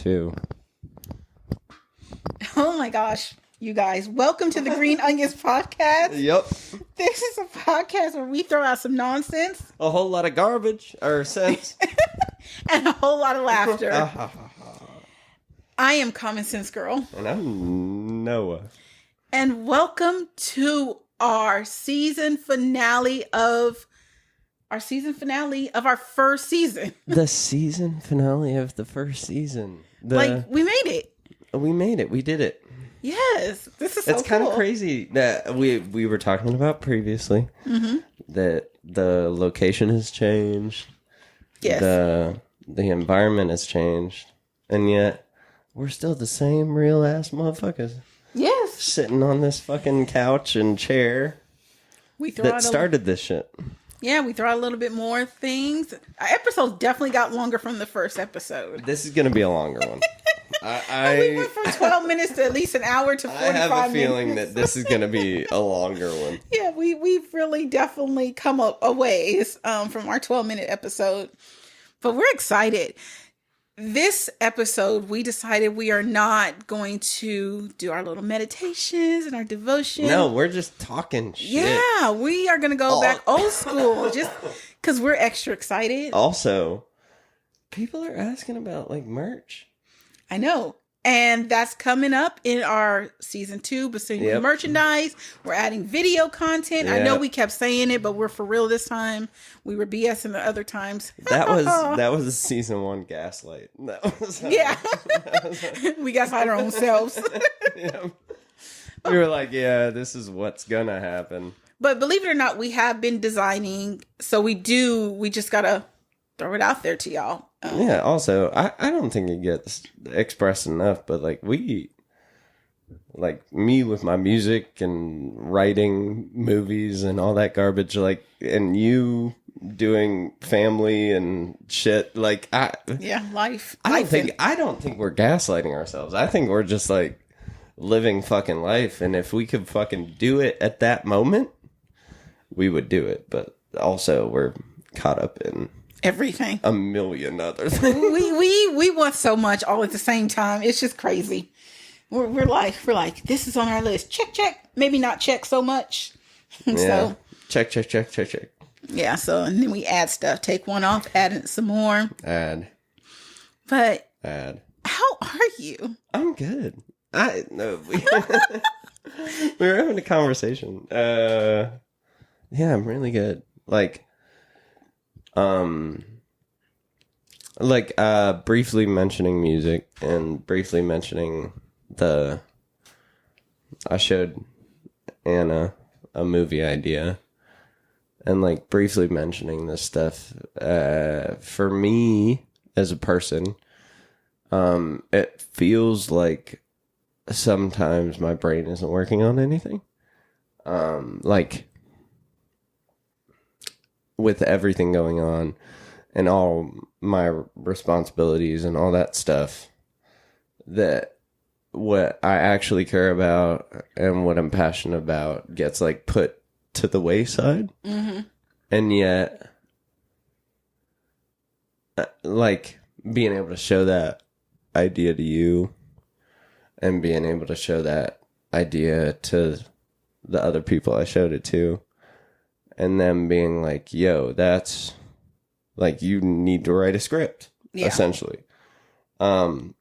too. Oh my gosh, you guys. Welcome to the Green Onions Podcast. Yep. This is a podcast where we throw out some nonsense. A whole lot of garbage, or sense. And a whole lot of laughter. I am Common Sense Girl. And I'm Noah. And welcome to our season finale of our first season. The season finale of the first season. We made it. We made it. We did it. Yes. This is so It's cool. kind of crazy that we were talking about previously. Mm-hmm. That the location has changed. Yes. The environment has changed. And yet, we're still the same real ass motherfuckers. Yes. Sitting on this fucking couch and chair that started this shit. Yeah, we throw out a little bit more things. Our episodes definitely got longer from the first episode. This is going to be a longer one. We went from 12 minutes to at least an hour to 45 minutes. I have a feeling that this is going to be a longer one. Yeah, we've really definitely come up a ways from our 12-minute episode. But we're excited. This episode, we decided we are not going to do our little meditations and our devotion. No, we're just talking shit. Yeah, we are going to go back old school just because we're extra excited. Also, people are asking about like merch. I know. And that's coming up in our season 2, Bassoon merchandise. We're adding video content. Yep. I know we kept saying it, but we're for real this time. We were BSing the other times. That was season 1 gaslight. We gaslight our own selves. Yeah. We were like, yeah, this is what's gonna happen. But believe it or not, we have been designing. So we just gotta throw it out there to y'all. Yeah, also, I don't think it gets expressed enough, but like me with my music and writing movies and all that garbage, like, and you doing family and shit, like, life. I don't think we're gaslighting ourselves. I think we're just like living fucking life, and if we could fucking do it at that moment, we would do it. But also, we're caught up in everything, a million other things. We want so much all at the same time. It's just crazy. We're like this is on our list. Check. Maybe not check so much. Yeah. So check. Yeah. So and then we add stuff. Take one off. Add in some more. Add. How are you? I'm good. We were having a conversation. Yeah, I'm really good. Briefly mentioning music and briefly mentioning I showed Anna a movie idea and like briefly mentioning this stuff, for me as a person, it feels like sometimes my brain isn't working on anything. With everything going on and all my responsibilities and all that stuff, that what I actually care about and what I'm passionate about gets like put to the wayside. Mm-hmm. And yet, like being able to show that idea to you and being able to show that idea to the other people I showed it to, and them being like, yo, that's like, you need to write a script, essentially. And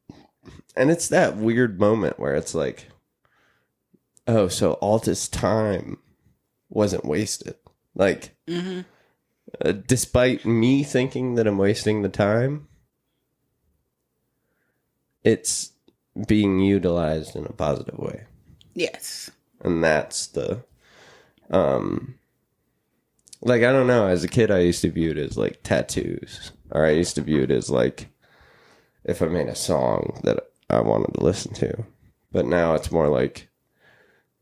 it's that weird moment where it's like, oh, so all this time wasn't wasted. Like, despite me thinking that I'm wasting the time, it's being utilized in a positive way. Yes. And that's the, like, I don't know. As a kid, I used to view it as like tattoos, or I used to view it as like if I made a song that I wanted to listen to. But now it's more like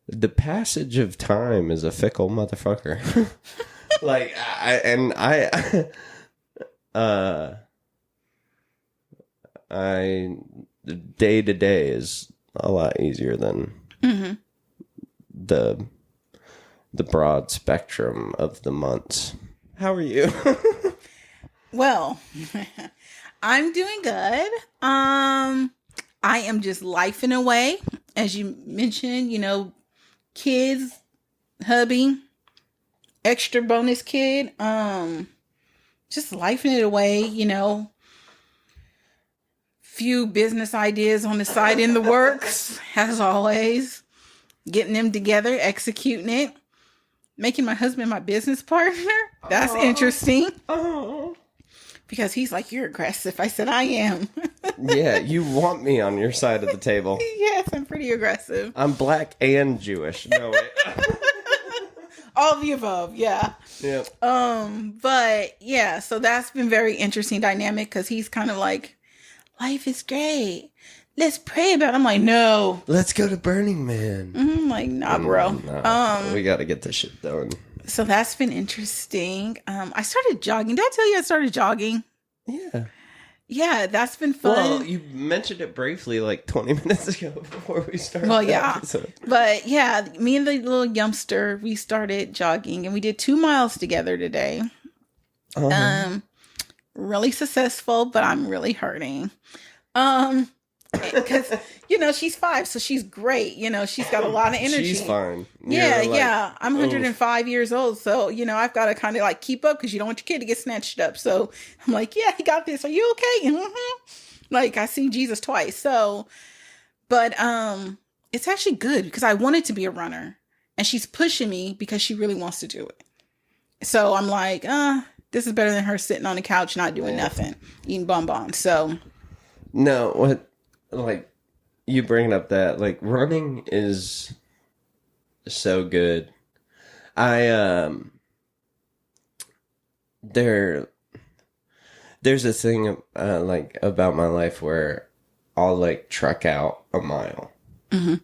the passage of time is a fickle motherfucker. Like, day to day is a lot easier than the broad spectrum of the months. How are you? Well, I'm doing good. I am just lifing away, as you mentioned, kids, hubby, extra bonus kid, just lifing it away, few business ideas on the side in the works, as always, getting them together, executing it, making my husband my business partner. That's interesting. Because he's like, you're aggressive. I said, I am. Yeah, you want me on your side of the table. Yes, I'm pretty aggressive. I'm black and Jewish. No way. All of the above, yeah. Yeah. But yeah, so that's been very interesting dynamic because he's kind of like, life is great. Let's pray about it. I'm like, no. Let's go to Burning Man. I'm like, nah, bro. No. We got to get this shit done. So that's been interesting. I started jogging. Did I tell you I started jogging? Yeah. Yeah, that's been fun. Well, you mentioned it briefly like 20 minutes ago before we started. Well, yeah. But yeah, me and the little youngster, we started jogging and we did 2 miles together today. Really successful, but I'm really hurting. Because, she's 5, so she's great. She's got a lot of energy. She's fine. Yeah. I'm 105 years old, so, I've got to kind of like keep up because you don't want your kid to get snatched up. So I'm like, yeah, he got this. Are you okay? Like, I see Jesus twice. So, but it's actually good because I wanted to be a runner and she's pushing me because she really wants to do it. So I'm like, this is better than her sitting on the couch not doing nothing, eating bonbons. So. No, what? Like, you bringing up that, like, running is so good. There's a thing, like, about my life where I'll, like, trek out a mile. Mm-hmm.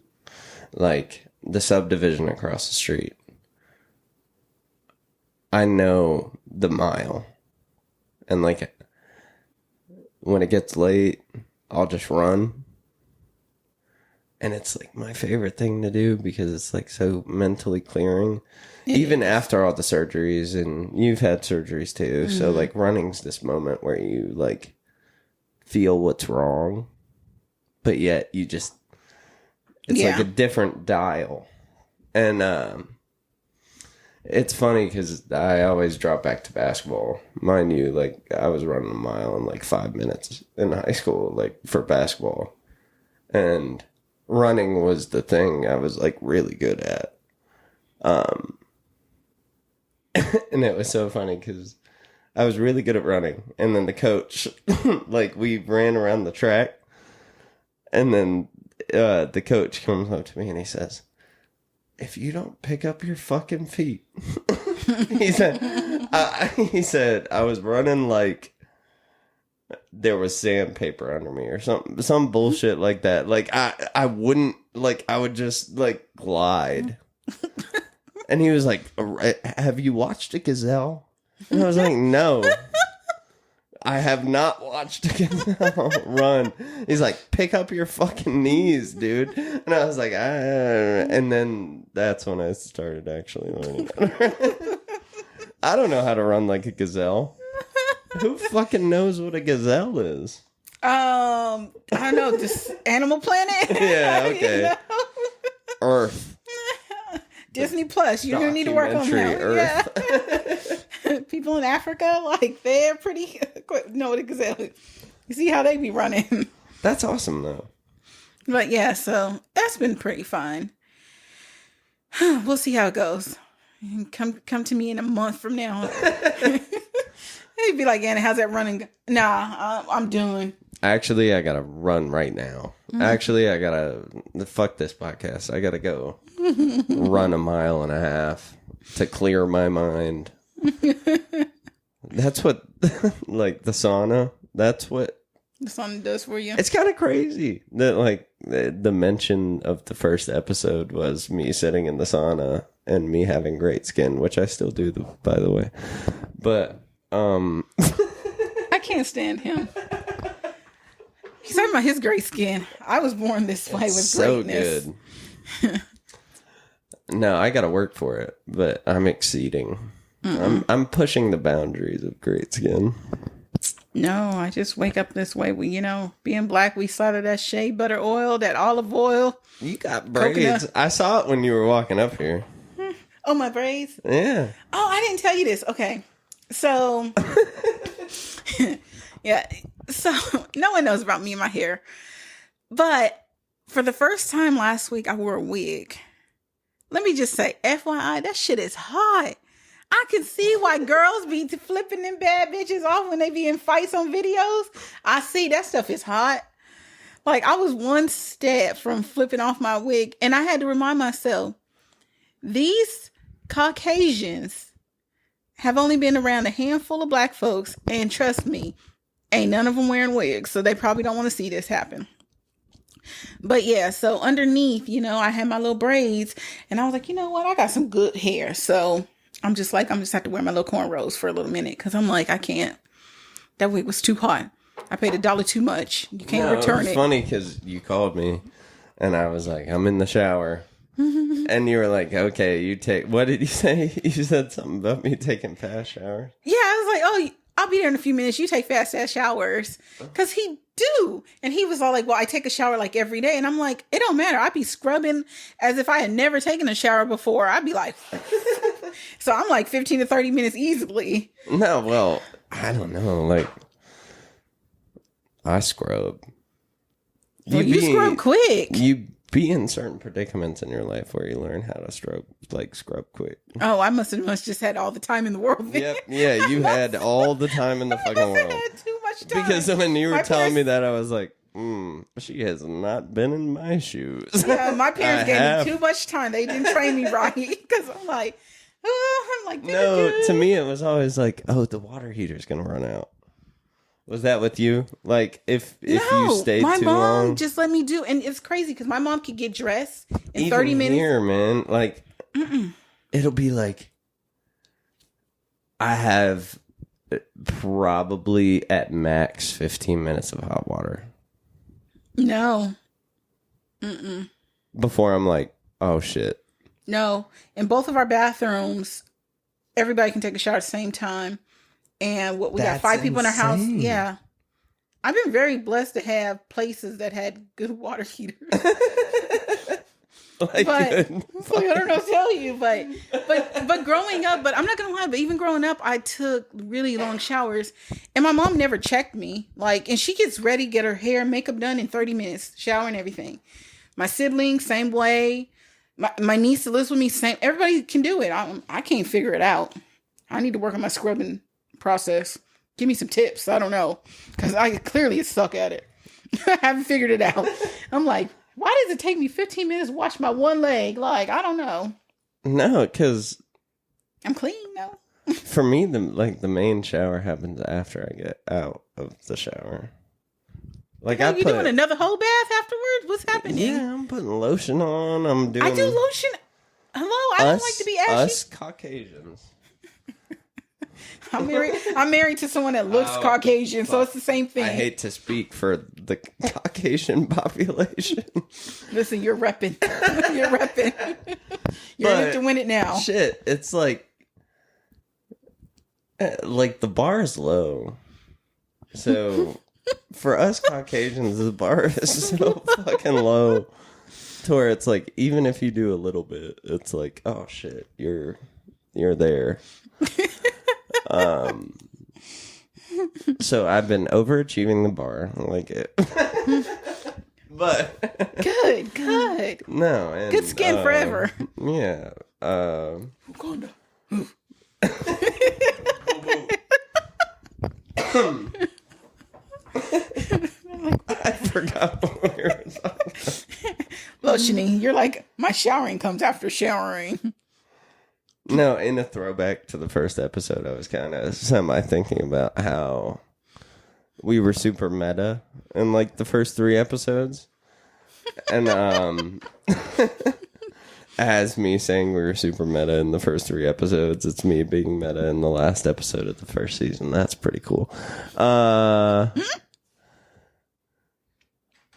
Like, the subdivision across the street. I know the mile. And, like, when it gets late, I'll just run. And it's like my favorite thing to do because it's like so mentally clearing. Even after all the surgeries, and you've had surgeries too. Mm-hmm. So like running's this moment where you like feel what's wrong, but yet you just, it's like a different dial. And it's funny because I always drop back to basketball. Mind you, like, I was running a mile in, like, 5 minutes in high school, like, for basketball. And running was the thing I was, like, really good at. And it was so funny because I was really good at running. And then the coach, like, we ran around the track. And then the coach comes up to me and he says, if you don't pick up your fucking feet, he said, I was running like there was sandpaper under me or some bullshit like that. Like I wouldn't, like, I would just like glide. And he was like, have you watched a gazelle? And I was like, no. I have not watched a gazelle run. He's like, pick up your fucking knees, dude. And I was like, and then that's when I started actually learning. I don't know how to run like a gazelle. Who fucking knows what a gazelle is? I don't know, just Animal Planet? Yeah, okay. Earth. Disney Plus, you're going to need to work on that. Earth. Yeah. People in Africa, like, they're pretty quick. No, what a gazelle. You see how they be running. That's awesome, though. But yeah, so that's been pretty fun. We'll see how it goes. Come to me in a month from now. He'd be like, Anna, how's that running? Nah, I'm done. Actually, I gotta run right now. Mm-hmm. Actually, I gotta fuck this podcast. I gotta go run 1.5 miles to clear my mind. That's what, like, the sauna. That's what the sauna does for you. It's kind of crazy that, like, the mention of the first episode was me sitting in the sauna and me having great skin, which I still do, by the way. But I can't stand him. He's talking about his great skin. I was born this way with greatness. So good. No, I gotta work for it, but I'm exceeding. I'm pushing the boundaries of great skin. No, I just wake up this way. We, being black, we slather that shea butter oil, that olive oil. You got braids. Coconut. I saw it when you were walking up here. Oh, my braids? Yeah. Oh, I didn't tell you this. Okay. So, yeah. So, no one knows about me and my hair. But for the first time last week, I wore a wig. Let me just say, FYI, that shit is hot. I can see why girls be flipping them bad bitches off when they be in fights on videos. I see that stuff is hot. Like, I was one step from flipping off my wig, and I had to remind myself, these Caucasians have only been around a handful of black folks, and trust me, ain't none of them wearing wigs, so they probably don't want to see this happen. But yeah, so underneath, I had my little braids, and I was like, you know what? I got some good hair, so I'm just have to wear my little cornrows for a little minute, because I'm like, I can't. That wig was too hot. I paid $1 too much. You can't return it. It's funny because you called me, and I was like, I'm in the shower. And you were like, okay, what did you say? You said something about me taking fast showers? Yeah, I was like, oh, I'll be there in a few minutes. You take fast ass showers. Because he do. And he was all like, well, I take a shower like every day. And I'm like, it don't matter. I'd be scrubbing as if I had never taken a shower before. I'd be like, so I'm like 15 to 30 minutes easily. No, well, I don't know. Like, I scrub. You scrub quick. You be in certain predicaments in your life where you learn how to scrub quick. Oh, I must just had all the time in the world. Yep. Yeah, you had all the time in the fucking world. I had too much time. Because when you were telling me that, I was like, she has not been in my shoes. Yeah, my parents gave me too much time. They didn't train me right. Because I'm like, no, to me it was always like, the water heater's going to run out. Was that with you? Like, if you stayed too long? My mom just let me do. And it's crazy because my mom could get dressed in even 30 minutes. Here, man. Like, it'll be like, I have probably at max 15 minutes of hot water. No. Before I'm like, oh, shit. No. In both of our bathrooms, everybody can take a shower at the same time. And we got 5 people in our house. Yeah. I've been very blessed to have places that had good water heaters. I don't know what to tell you, but growing up, but I'm not gonna lie, but even growing up, I took really long showers, and my mom never checked me. Like, and she gets ready, get her hair and makeup done in 30 minutes, shower and everything. My siblings, same way. My niece that lives with me, same. Everybody can do it. I can't figure it out. I need to work on my scrubbing process. Give me some tips. I don't know, because I clearly suck at it. I haven't figured it out. I'm like, why does it take me 15 minutes to wash my one leg? Like, I don't know. No, because I'm clean now. For me, the main shower happens after I get out of the shower. Like, you doing another whole bath afterwards? What's happening? Yeah, I'm putting lotion on. I do lotion. Hello, I don't like to be ashy. Us Caucasians. I'm married to someone that looks Caucasian, so it's the same thing. I hate to speak for the Caucasian population. Listen, you're repping. You're repping. You're in it to win it now. Shit, it's like the bar is low. So for us Caucasians, the bar is so fucking low to where it's like, even if you do a little bit, it's like, oh shit, you're there. So I've been overachieving the bar. I like it. But good. No, and, good skin forever. Yeah. Wakanda. I forgot what we were talking about. Lotioning. You're like, my showering comes after showering. No, in a throwback to the first episode, I was kind of semi-thinking about how we were super meta in like the first 3 episodes. And as me saying we were super meta in the first 3 episodes, it's me being meta in the last episode of the first season. That's pretty cool.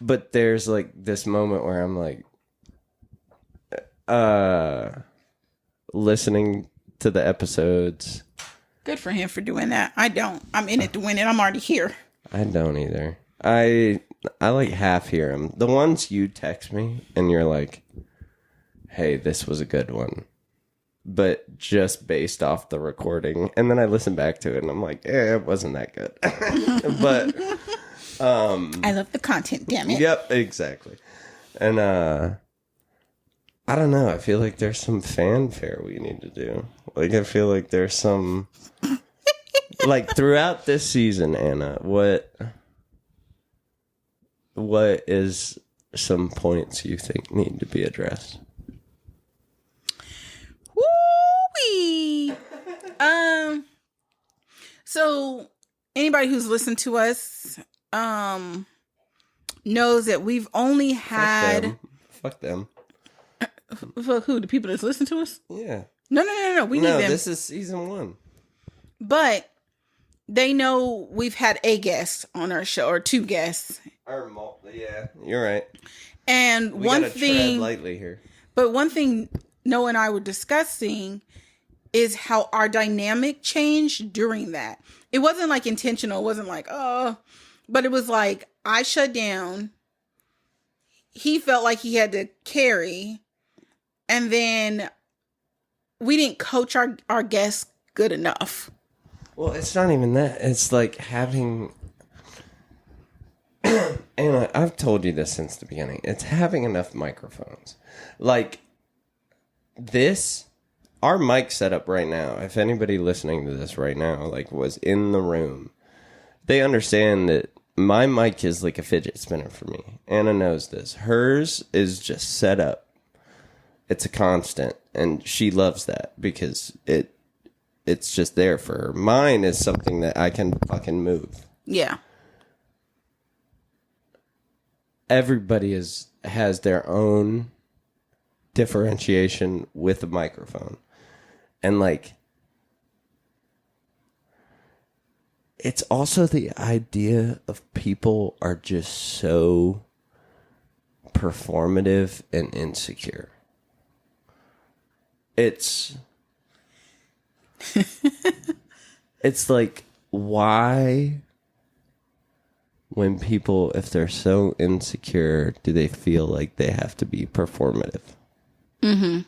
But there's like this moment where I'm like, listening to the episodes Good for him for doing that. I don't. I'm in it to win it. I'm already here. I don't either. I like half hear them. The ones you text me and you're like, hey, this was a good one. But just based off the recording. And then I listen back to it and I'm like, it wasn't that good. But I love the content, damn it. Yep, exactly. And I don't know. I feel like there's some fanfare we need to do. Like, I feel like there's some... like, throughout this season, Anna, what is some points you think need to be addressed? Woo-wee. So anybody who's listened to us knows that we've only had... Fuck them. Fuck who? The people that's listened to us? Yeah. No. We need them. This is season 1. But they know we've had a guest on our show, or 2 guests. Yeah, you're right. And we one gotta thing... tread lightly here. But one thing Noah and I were discussing is how our dynamic changed during that. It wasn't like intentional. It wasn't like, but it was like I shut down. He felt like he had to carry. And then we didn't coach our guests good enough. Well, it's not even that. It's like having... and I've told you this since the beginning. It's having enough microphones. Like, this... Our mic setup right now, if anybody listening to this right now, like, was in the room, they understand that my mic is like a fidget spinner for me. Anna knows this. Hers is just set up. It's a constant, and she loves that because it's just there for her. Mine is something that I can fucking move. Yeah. Everybody has their own differentiation with a microphone. And, like, it's also the idea of people are just so performative and insecure. It's like, why, when people, if they're so insecure, do they feel like they have to be performative? Mm-hmm.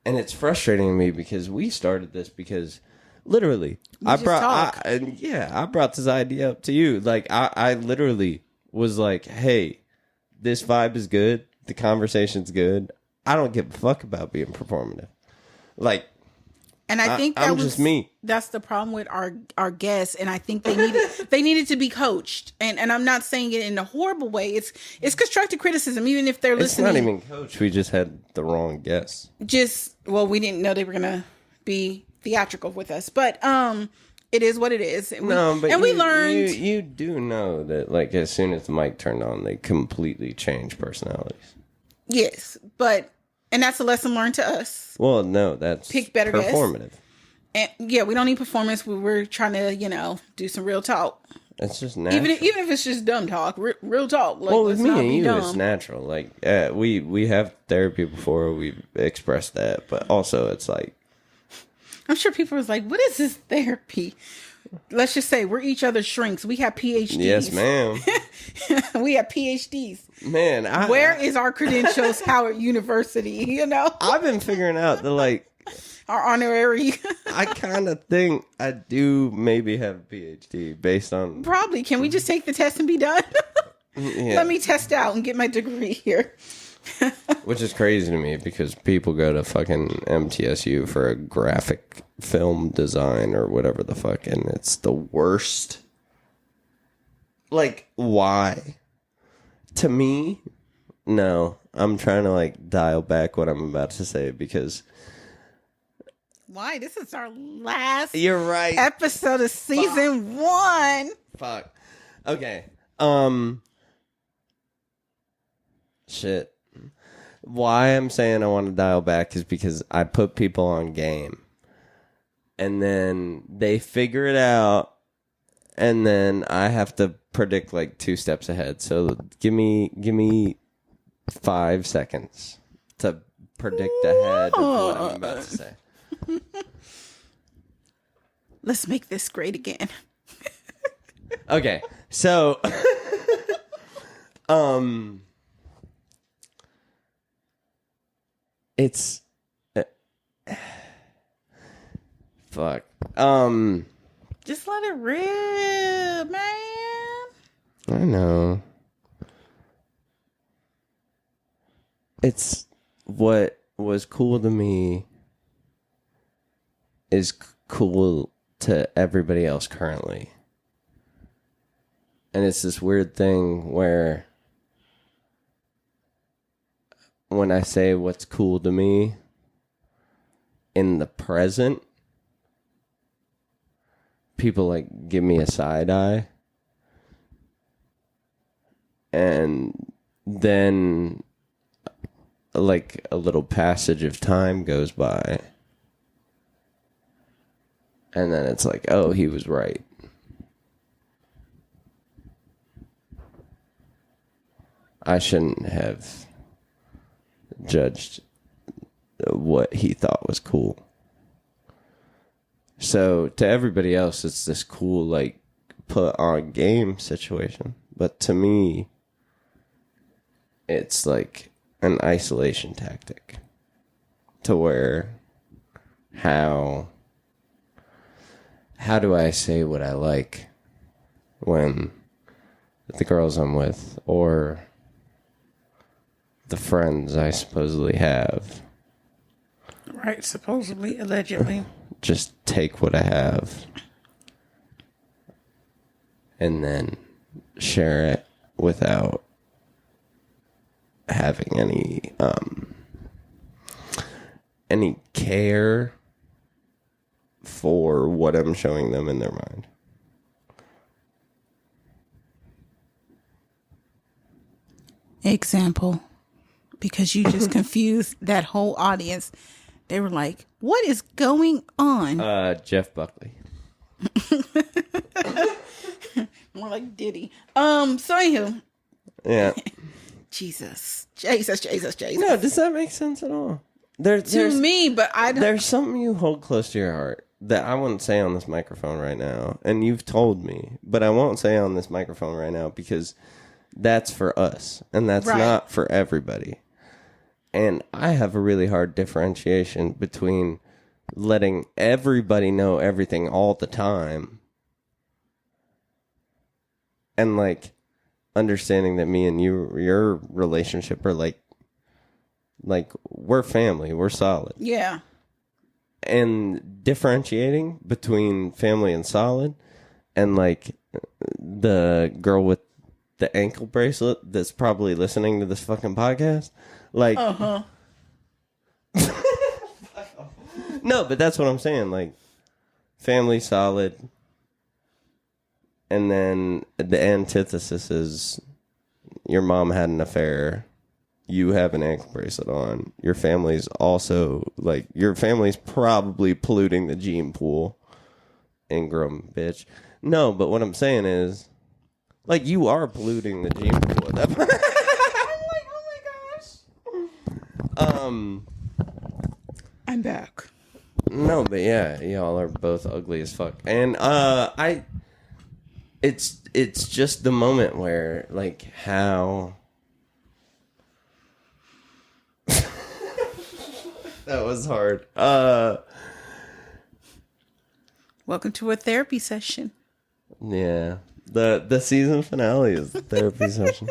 And it's frustrating to me because we started this because literally I brought this idea up to you. Like I literally was like, hey, this vibe is good. The conversation's good. I don't give a fuck about being performative. Like, and I think I'm just me. That's the problem with our guests, and I think they needed to be coached. And I'm not saying it in a horrible way. It's constructive criticism, even if they're listening. It's not even coached. We just had the wrong guests. We didn't know they were gonna be theatrical with us, but it is what it is. And we learned. You do know that, like, as soon as the mic turned on, they completely changed personalities. Yes, and that's a lesson learned to us. Well, no, that's pick better performative. And yeah, we don't need performance. We're trying to, do some real talk. It's just natural. Even if it's just dumb talk, real talk. Like, well, with me and you, dumb. It's natural. Like, we have therapy before. We've expressed that, but also it's like, I'm sure people was like, "What is this therapy?" Let's just say we're each other's shrinks. We have PhDs. Yes, ma'am. We have PhDs. Man, where is our credentials? Howard University. I've been figuring out that, like, our honorary. I kind of think I do maybe have a PhD based on... Probably. Can we just take the test and be done? Yeah. Let me test out and get my degree here. Which is crazy to me because people go to fucking MTSU for a graphic film design or whatever the fuck, and it's the worst. Like, why? To me, no. I'm trying to, like, dial back what I'm about to say because... Why? This is our last You're right. episode of season 1. Fuck. Okay. Shit. Why I'm saying I want to dial back is because I put people on game. And then they figure it out. And then I have to predict like 2 steps ahead. So give me 5 seconds to predict ahead of what I'm about to say. Let's make this great again. Okay, so it's fuck. Just let it rip, man. I know. It's what was cool to me is cool to everybody else currently. And it's this weird thing where when I say what's cool to me in the present, people like give me a side eye. And then like a little passage of time goes by. And then it's like, oh, he was right. I shouldn't have judged what he thought was cool. So to everybody else, it's this cool, like, put on game situation. But to me, it's like an isolation tactic. To where, how do I say what I like when the girls I'm with or the friends I supposedly have Right, supposedly, allegedly. just take what I have and then share it without having any care for what I'm showing them in their mind. Example. Because you just confused that whole audience. They were like, what is going on? Jeff Buckley. More like Diddy. So anywho. Yeah. Jesus. No, does that make sense at all? To me, but I don't. There's something you hold close to your heart that I wouldn't say on this microphone right now. And you've told me, but I won't say on this microphone right now because that's for us. And that's not for everybody. And I have a really hard differentiation between letting everybody know everything all the time and like understanding that me and your relationship are like we're family, we're solid. Yeah. And differentiating between family and solid and like the girl with the ankle bracelet that's probably listening to this fucking podcast. Like, no, but that's what I'm saying. Like, family solid. And then the antithesis is your mom had an affair. You have an ankle bracelet on. Your family's also, like, your family's probably polluting the gene pool. Ingram, bitch. No, but what I'm saying is, like, you are polluting the gene pool at that point. I'm back. No, but yeah, y'all are both ugly as fuck. And it's just the moment where like how that was hard. Welcome to a therapy session. Yeah. The season finale is the therapy session.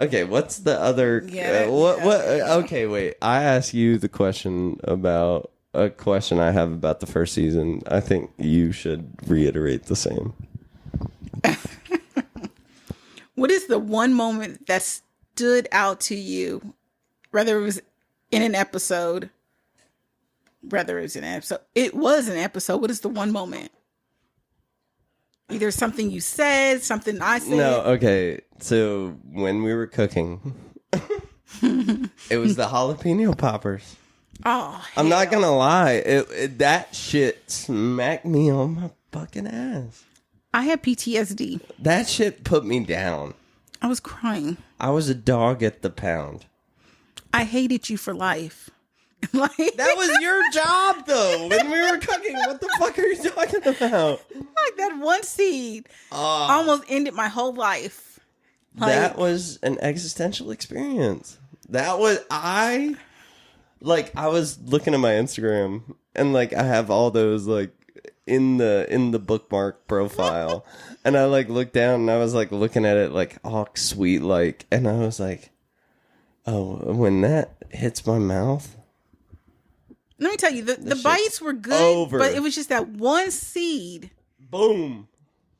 Okay, what's the other... what? Okay, wait. I asked you the question about... A question I have about the first season. I think you should reiterate the same. What is the one moment that stood out to you? Whether it was in an episode... It was an episode. What is the one moment? Either something you said, something I said. No, okay. So when we were cooking, it was the jalapeno poppers. Oh, I'm not gonna lie. That shit smacked me on my fucking ass. I had PTSD. That shit put me down. I was crying. I was a dog at the pound. I hated you for life. Like That was your job, though. When we were cooking, what the fuck are you talking about? like that one seed almost ended my whole life. That was an existential experience. That was I was looking at my Instagram and like I have all those like in the bookmark profile and I like looked down and I was like looking at it like all sweet like and I was like, oh, when that hits my mouth. Let me tell you, the bites were good, over. but it was just that one seed. Boom.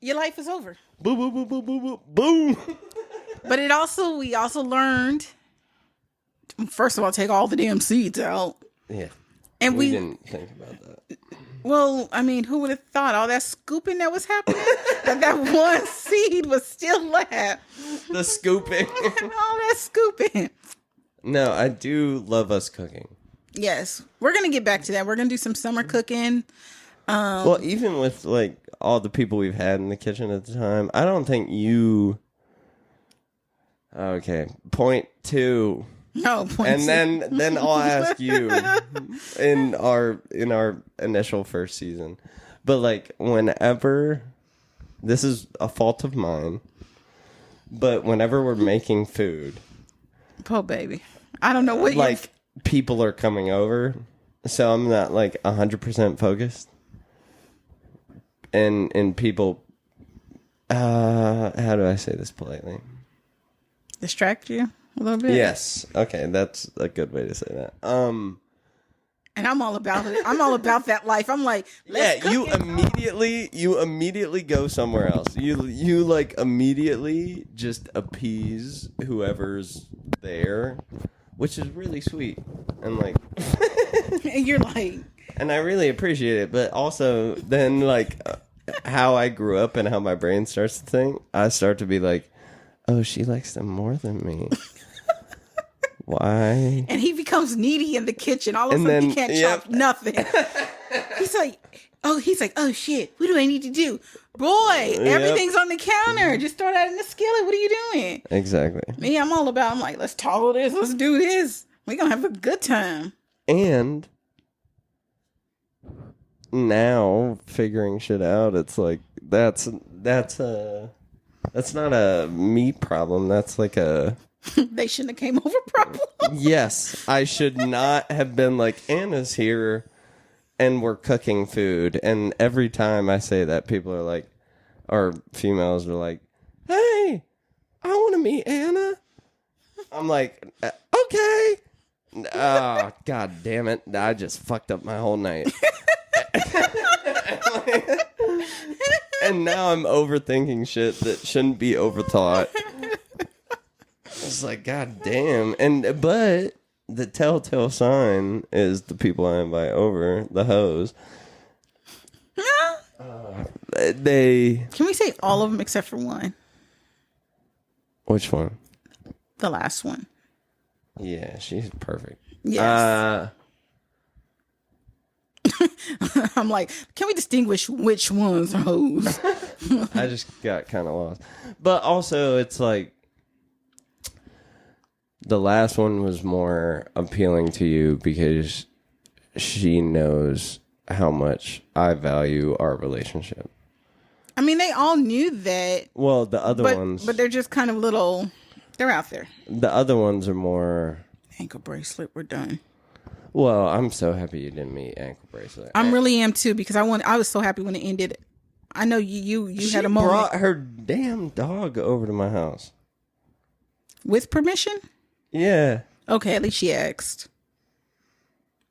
Your life is over. Boom, boom, boom, boom, boom, boom, boom. But we also learned, first of all, take all the damn seeds out. Yeah. And we didn't think about that. Well, I mean, who would have thought all that scooping that was happening? that one seed was still left. The scooping. All that scooping. No, I do love us cooking. Yes. We're going to get back to that. We're going to do some summer cooking. Well, even with like all the people we've had in the kitchen at the time, I don't think you... Okay, point two. No, point and two. then I'll ask you in our initial first season. But like whenever, this is a fault of mine, but whenever we're making food, oh baby, I don't know what like people are coming over, so I'm not like 100% focused, and people, how do I say this politely? Distract you a little bit. Yes. Okay, that's a good way to say that. And I'm all about it. I'm all about that life. I'm like, let's cook you immediately go somewhere else. You like immediately just appease whoever's there, which is really sweet. And like and you're like, and I really appreciate it, but also then like how I grew up and how my brain starts to think, I start to be like, oh, she likes them more than me. Why? And he becomes needy in the kitchen. All of a sudden, he can't chop nothing. He's like, oh shit. What do I need to do? Boy, everything's on the counter. Just throw that in the skillet. What are you doing? Exactly. Me, I'm like, let's toggle this. Let's do this. We're going to have a good time. And now figuring shit out, it's like, that's not a me problem. That's like a... They shouldn't have came over problem. Yes. I should not have been like, Anna's here and we're cooking food. And every time I say that, people are like, or females are like, hey, I want to meet Anna. I'm like, okay. Oh, God damn it. I just fucked up my whole night. And now I'm overthinking shit that shouldn't be overthought. It's like, God damn. But the telltale sign is the people I invite over, the hoes. They... Can we say all of them except for one? Which one? The last one. Yeah, she's perfect. Yes. I'm like, can we distinguish which ones are hoes? I just got kind of lost. But also, it's like, the last one was more appealing to you because she knows how much I value our relationship. I mean, they all knew that. Well, the other ones... But they're just kind of little... They're out there. The other ones are more... Ankle bracelet, we're done. Well, I'm so happy you didn't meet ankle bracelet. I really am too, because I was so happy when it ended. I know you had a moment. She brought her damn dog over to my house. With permission? Yeah. Okay, at least she asked.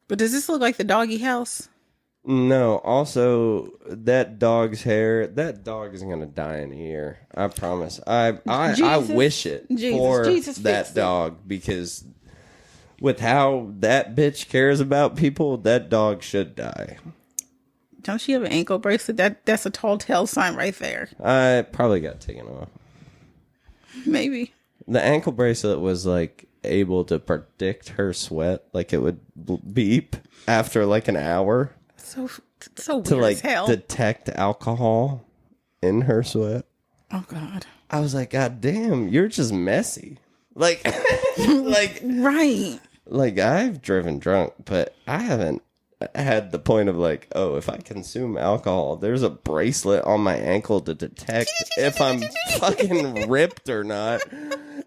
But does this look like the doggy house? No, also, that dog's hair, that dog is going to die in a year. I promise. I wish it for that dog, because with how that bitch cares about people, that dog should die. Don't she have an ankle bracelet? That's a tall tale sign right there. I probably got taken off. Maybe. The ankle bracelet was like able to predict her sweat, like it would beep after like an hour. So weird to like as hell. Detect alcohol in her sweat. Oh God. I was like, God damn, you're just messy. Like, like right. Like, I've driven drunk, but I haven't had the point of like, oh, if I consume alcohol, there's a bracelet on my ankle to detect if I'm fucking ripped or not.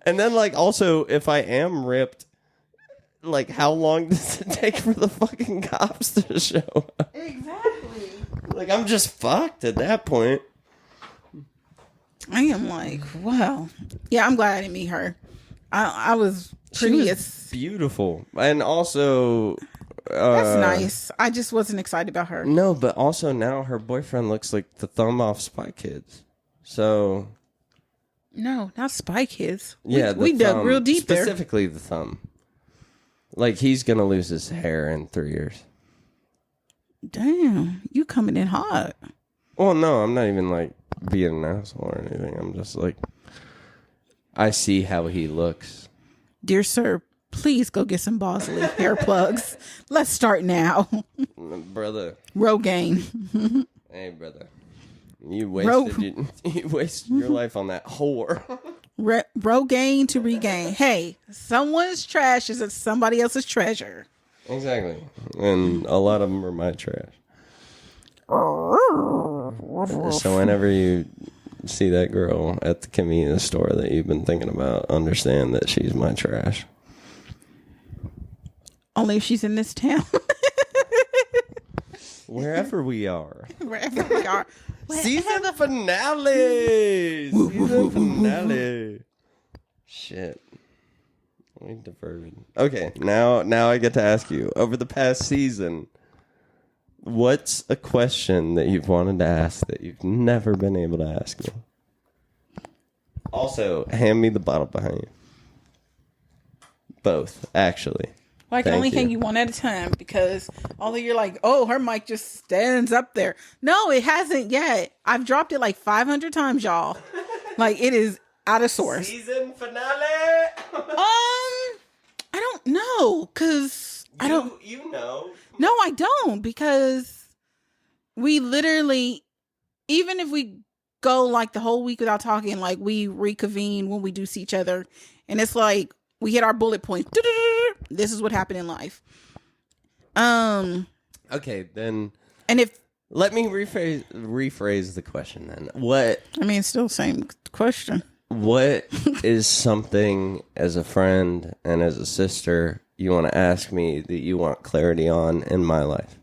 And then, like, also, if I am ripped, like, how long does it take for the fucking cops to show up? Exactly. Like, I'm just fucked at that point. I am like, wow. Yeah, I'm glad I didn't meet her. I was pretty. She was beautiful. And also... that's nice. I just wasn't excited about her. No, but also now her boyfriend looks like the thumb off Spy Kids. So... No, not Spy Kids. Yeah, we dug real deep there. Specifically the thumb. Like, he's going to lose his hair in 3 years. Damn, you coming in hot. Well, no, I'm not even, like, being an asshole or anything. I'm just, like, I see how he looks. Dear sir, please go get some Bosley hair plugs. Let's start now. Brother. Rogaine. Hey, brother. You wasted your life on that whore. Rogaine to regain. Hey, someone's trash is somebody else's treasure. Exactly. And a lot of them are my trash. So whenever you see that girl at the convenience store that you've been thinking about, understand that she's my trash. Only if she's in this town. Wherever we are. Wherever we are. Season finale. Season finale. Shit. We diverted. Okay, now I get to ask you. Over the past season, what's a question that you've wanted to ask that you've never been able to ask me? Also, hand me the bottle behind you. Both, actually. Like, only hang you one at a time, because although you're like, oh, her mic just stands up there. No, it hasn't yet. I've dropped it like 500 times, y'all. Like, it is out of source. Season finale. I don't know, because I don't. You know. No, I don't, because we literally, even if we go like the whole week without talking, like, we reconvene when we do see each other, and it's like we hit our bullet points. This is what happened in life. Okay, then. And if let me rephrase the question then. What? I mean, it's still the same question. What is something as a friend and as a sister you want to ask me that you want clarity on in my life?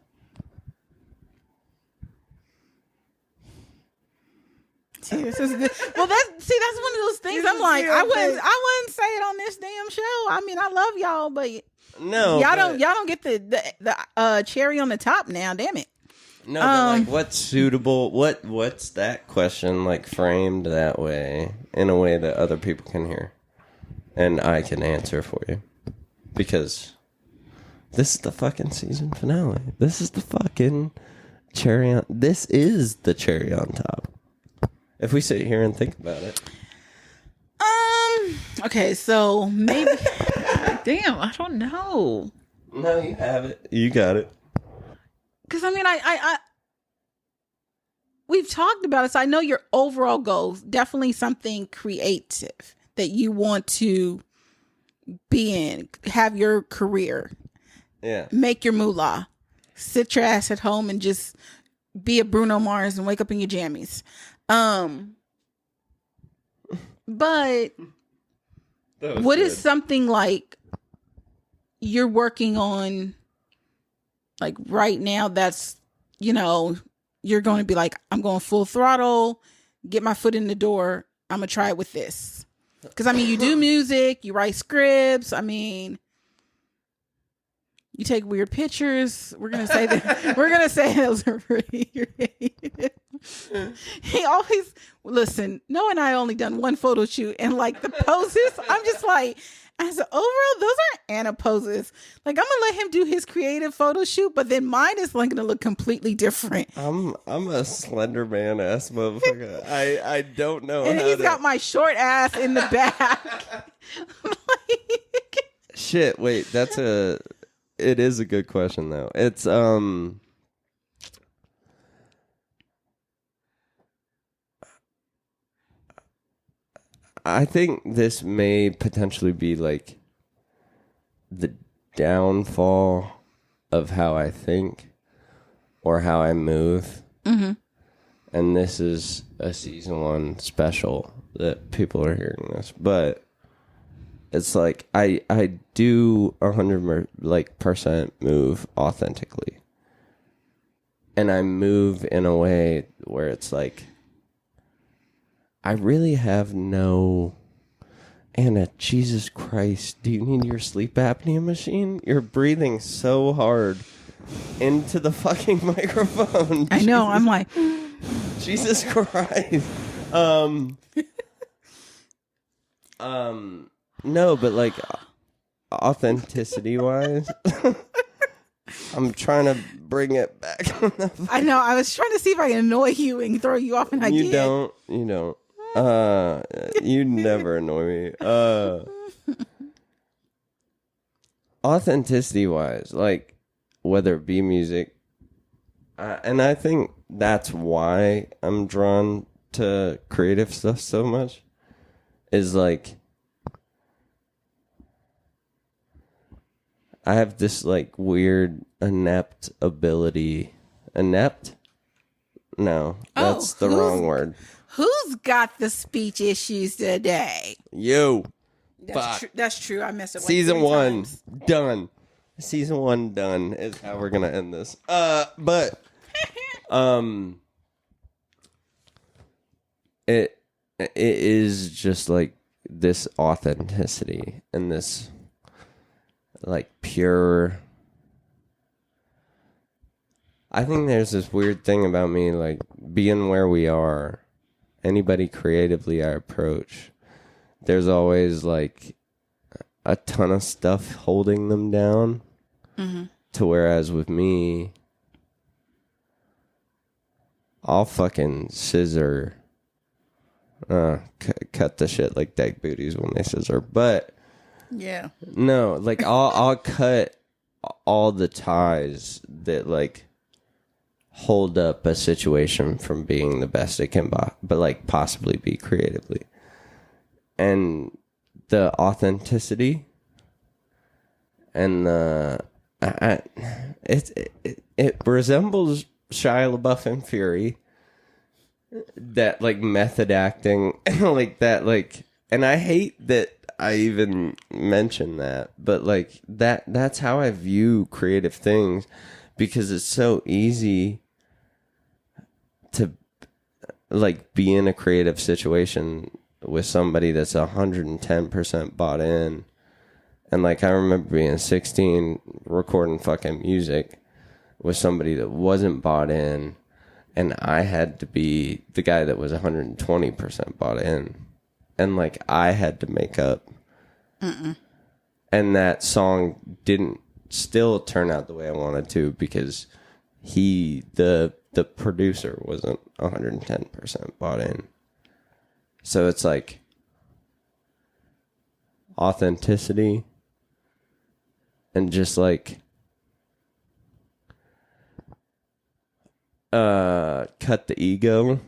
See, that's one of those things. I'm like, I wouldn't say it on this damn show. I mean, I love y'all, but no, y'all don't get the cherry on the top now. Damn it. No, but like, what's suitable? What's that question like framed that way, in a way that other people can hear, and I can answer for you, because this is the fucking season finale. This is the fucking cherry on. This is the cherry on top. If we sit here and think about it. Okay, so maybe. Damn, I don't know. No, you have it. You got it. Because I mean, I we've talked about it, so I know your overall goals. Definitely something creative that you want to be in, have your career, make your moolah, sit your ass at home and just be a Bruno Mars and wake up in your jammies. But what is something like you're working on, like right now, that's, you're going to be like, I'm going full throttle, get my foot in the door. I'm going to try it with this. Because, I mean, you do music, you write scripts. I mean, you take weird pictures. We're going to say those are pretty creative. He always, listen, Noah and I only done one photo shoot, and like the poses, I'm just like, as overall, those aren't Anna poses. Like, I'm gonna let him do his creative photo shoot, but then mine is like gonna look completely different. I'm a slender man ass motherfucker. I don't know. And he's got my short ass in the back. Shit, wait, it is a good question though. It's I think this may potentially be like the downfall of how I think or how I move. Mm-hmm. And this is a season 1 special that people are hearing this, but it's like I do 100% move authentically, and I move in a way where it's like I really have no. Anna, Jesus Christ, do you need your sleep apnea machine? You're breathing so hard into the fucking microphone. I know. I'm like, Jesus Christ. No, but like authenticity wise, I'm trying to bring it back. I know. I was trying to see if I can annoy you and throw you off, and I did. You don't. You never annoy me. Authenticity wise, like whether it be music, and I think that's why I'm drawn to creative stuff so much, is like I have this like weird inept ability. Inept? No, that's the wrong word. Who's got the speech issues today? You. That's true. I messed up. Season 1 done. Season 1 done is how we're gonna end this. But it is just like this authenticity and this like pure. I think there's this weird thing about me, like being where we are. Anybody creatively I approach, there's always like a ton of stuff holding them down. Mm-hmm. To whereas with me, I'll fucking scissor, cut the shit like deck booties when they scissor. But yeah, no, like I'll cut all the ties that like hold up a situation from being the best it can but like possibly be creatively. And the authenticity and it resembles Shia LaBeouf in Fury, that like method acting like that, like, and I hate that I even mention that, but like that's how I view creative things, because it's so easy to like be in a creative situation with somebody that's 110% bought in. And like I remember being 16 recording fucking music with somebody that wasn't bought in, and I had to be the guy that was 120% bought in, and like I had to make up. And that song didn't still turn out the way I wanted to, because the producer wasn't 110% bought in. So it's like authenticity and just like cut the ego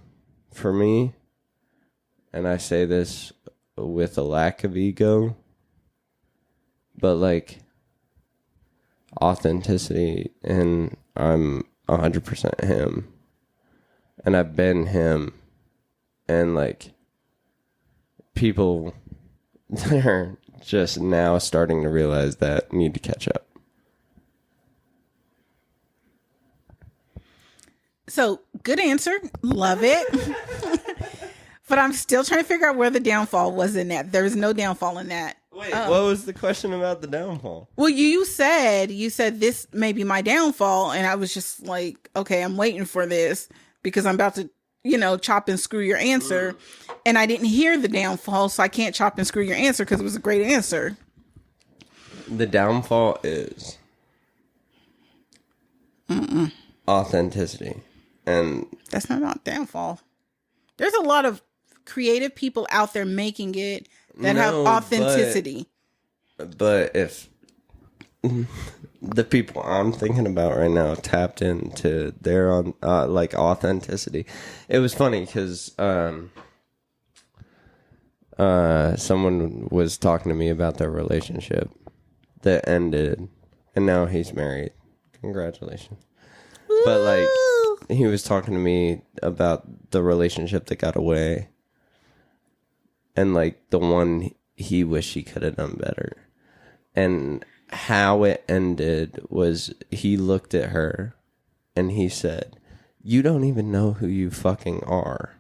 for me. And I say this with a lack of ego, but like authenticity, and I'm 100% him, and I've been him, and like people they're just now starting to realize that need to catch up. So good answer, love it. But I'm still trying to figure out where the downfall was in that. There was no downfall in that. Wait, what was the question about the downfall? Well, you said this may be my downfall, and I was just like, okay, I'm waiting for this because I'm about to, chop and screw your answer. And I didn't hear the downfall, so I can't chop and screw your answer because it was a great answer. The downfall is authenticity. And that's not downfall. There's a lot of creative people out there making it that have authenticity. But if the people I'm thinking about right now tapped into their own like authenticity, it was funny because someone was talking to me about their relationship that ended, and now he's married. Congratulations. But like, he was talking to me about the relationship that got away, and like the one he wished he could have done better. And how it ended was he looked at her and he said, "You don't even know who you fucking are."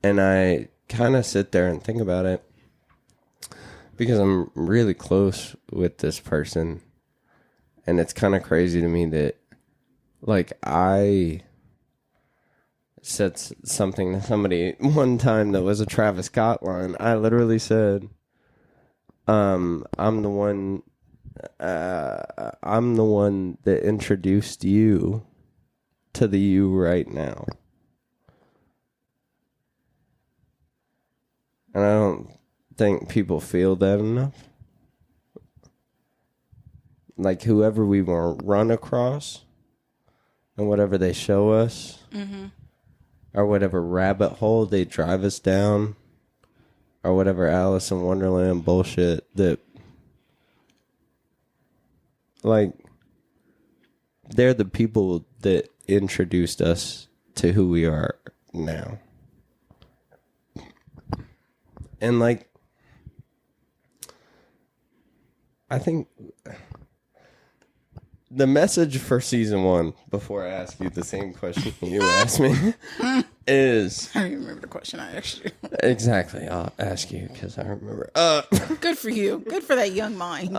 And I kind of sit there and think about it because I'm really close with this person. And it's kind of crazy to me that, like, I said something to somebody one time that was a Travis Scott line. I literally said, I'm the one that introduced you to the you right now. And I don't think people feel that enough. Like, whoever we want to run across and whatever they show us, or whatever rabbit hole they drive us down, or whatever Alice in Wonderland bullshit that, like, they're the people that introduced us to who we are now. And, like, I think the message for season 1, before I ask you the same question you asked me, is... I don't even remember the question I asked you. Exactly. I'll ask you because I remember. Good for you. Good for that young mind.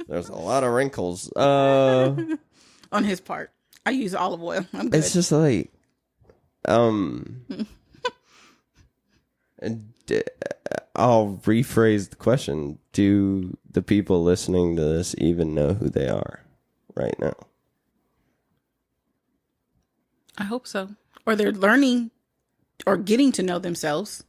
There's a lot of wrinkles. On his part. I use olive oil. I'm good. It's just like... I'll rephrase the question. Do the people listening to this even know who they are right now? I hope so. Or they're learning or getting to know themselves.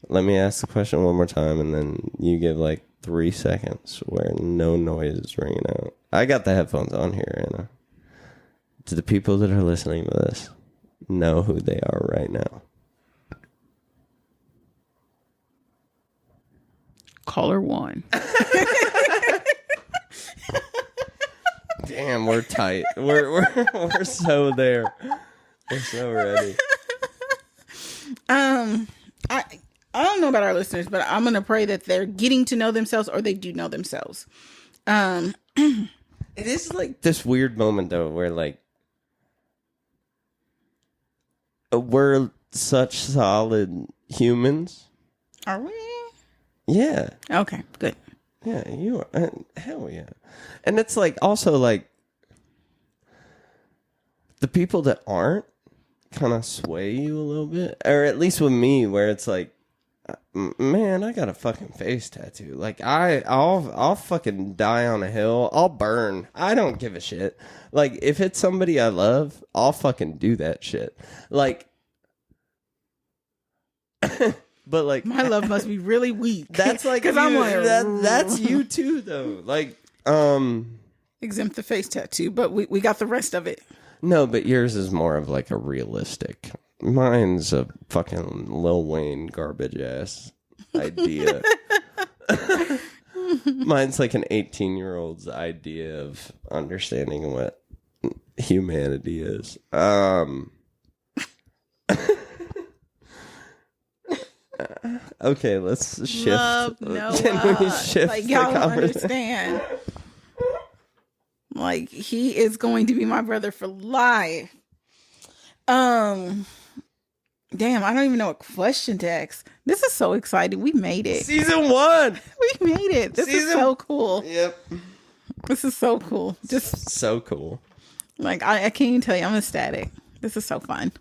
Let me ask the question one more time, and then you give like 3 seconds where no noise is ringing out. I got the headphones on here, Anna. Do the people that are listening to this know who they are right now? Caller 1. Damn, we're tight. We're so there. We're so ready. I don't know about our listeners, but I'm gonna pray that they're getting to know themselves or they do know themselves. It is like this weird moment though, where like we're such solid humans. Are we? Yeah. Okay, good. Yeah, you are. Hell yeah. And it's like also like the people that aren't kind of sway you a little bit, or at least with me, where it's like, man, I got a fucking face tattoo. Like I'll fucking die on a hill. I'll burn. I don't give a shit. Like if it's somebody I love, I'll fucking do that shit. Like, but like my love must be really weak. That's like because I'm like that's you too though. Like exempt the face tattoo, but we got the rest of it. No, but yours is more of like a realistic. Mine's a fucking Lil Wayne garbage ass idea. Mine's like an 18-year-old's idea of understanding what humanity is. Okay, let's shift. Love, Noah. Can we shift like the y'all don't conversation? understand. Like he is going to be my brother for life. Damn, I don't even know what question to ask. This is so exciting. We made it. Season 1. We made it. This is so cool. Yep. This is so cool. Just so cool. like I can't even tell you. I'm ecstatic. This is so fun.